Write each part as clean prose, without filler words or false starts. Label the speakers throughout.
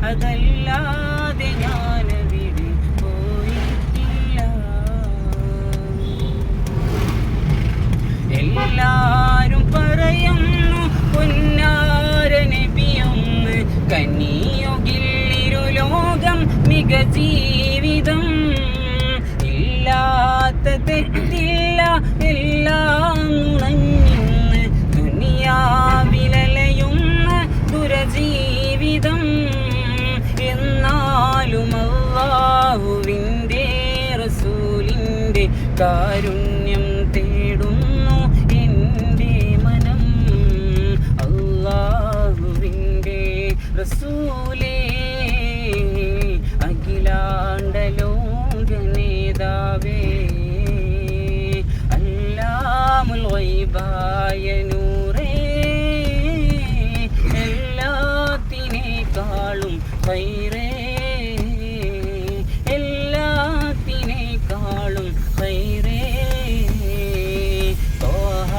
Speaker 1: അതല്ലാതെ ഞാനവിടെ പോയിട്ടില്ല. എല്ലാരും പറയുന്നു പൊന്നാര നബിയൊന്ന് കനിയൊകില്ലിരു ലോകം മിക ജീവിതം. ഇല്ലാത്ത തെറ്റില്ല എല്ലാം നുണഞ്ഞിന്ന് ദുനിയാവിലലയുന്ന ദുരജീവിതം. എന്നാലും അല്ലാഹുവിൻ്റെ റസൂലിൻ്റെ കാരുണ്യം തേടുന്നു എൻ്റെ മനം. അല്ലാഹുവിൻ്റെ റസൂലേ അഖിലാണ്ട ലോക നേതാവേ അല്ലാമുൽ ഗൈബായ നൂറേ എല്ലാത്തിനേക്കാളും ഖൈറേ എല്ലാത്തിനേക്കാളും ഖൈറേ. ത്വാഹ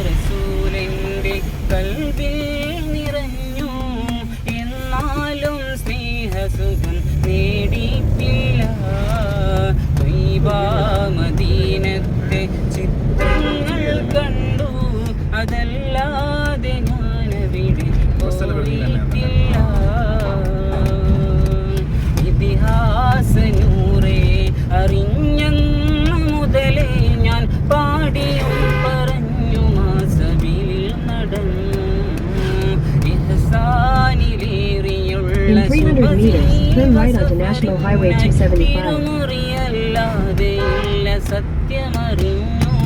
Speaker 1: റസൂലിൻ്റെ ഖൽബിൽ നിറഞ്ഞു എന്നാലും സ്നേഹസുഖം നേടിയിട്ടില്ല. ത്വയ്ബ മദീനത്തെ ചിത്രങ്ങൾ കണ്ടു അതല്ലാതെ ഞാനവിടെ പോയിട്ടില്ല. ഇതിഹാസ നൂറേ അറിഞ്ഞെന്നു മുതലേ ഞാൻ പാടിയും പറഞ്ഞു മാസബിലിൽ നടന്നു. ഇഹ്സാനിലേറിയുള്ള തിരുമുറിയല്ലാതെ ഇല്ല സത്യമറിഞ്ഞു.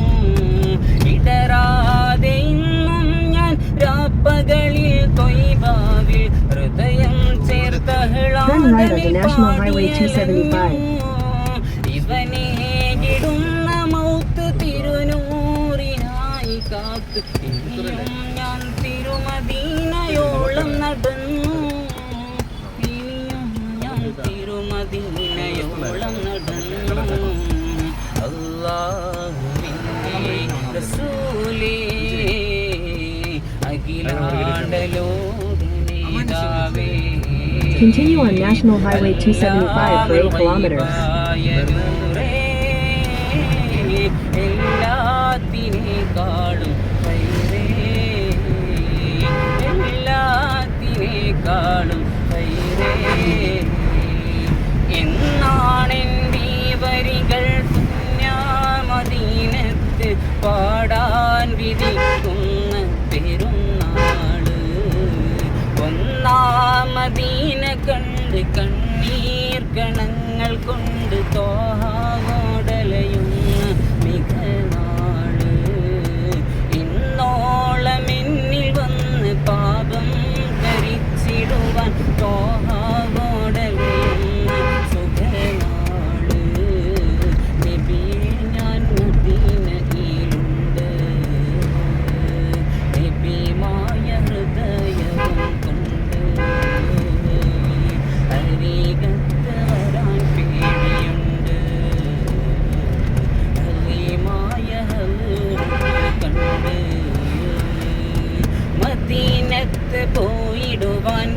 Speaker 1: ഇടരാതെ ഇന്നും ഞാൻ രാപ്പകലിൽ ത്വയ്ബാവിൽ ഹൃദയം ചേർത്ത ഇവനെ കിടുന്ന മൗത്ത് തിരുനൂറിനായി കാത്ത് ഇനിയും ഞാൻ തിരുമദീനയോളം നടന്നു. ഇനിയും ഞാൻ തിരുമദീനയോളം നടന്നു. അല്ലാഹുവിൻ്റെ റസൂലേ അഖിലാണ്ട ലോക നേതാവേ.
Speaker 2: Continue on National Highway 275 for 8 kilometers.
Speaker 1: എല്ലാത്തിനേക്കാളും ഖൈറേ എല്ലാത്തിനേക്കാളും ഖൈറേ. എന്നാണെൻ്റെ വരികൾ പുണ്യമദീനത്ത് പാടാൻ വിധിക്കുന്ന പെരുന്നാള്. ഒന്നാം മദീന കണ്ട് കണ്ണീർ കണങ്ങൾ കൊണ്ട് ത്വാഹയോടലയുന്ന മികനാള്. ഇന്നോളം എന്നിൽ വന്ന് പാപം ധരിച്ചിടുവാൻ ത്വാഹയോടലയുന്ന സുഖനാള്. നബിയെ ഞാൻ മദീനയിലുണ്ട് നബിമായ ഹൃദയവും കൊണ്ട്. അരികത്ത് വരാൻ പേടിയുണ്ട് ഹലീമായ കണ്ട്. മദീനത്ത് പോയിടുവാൻ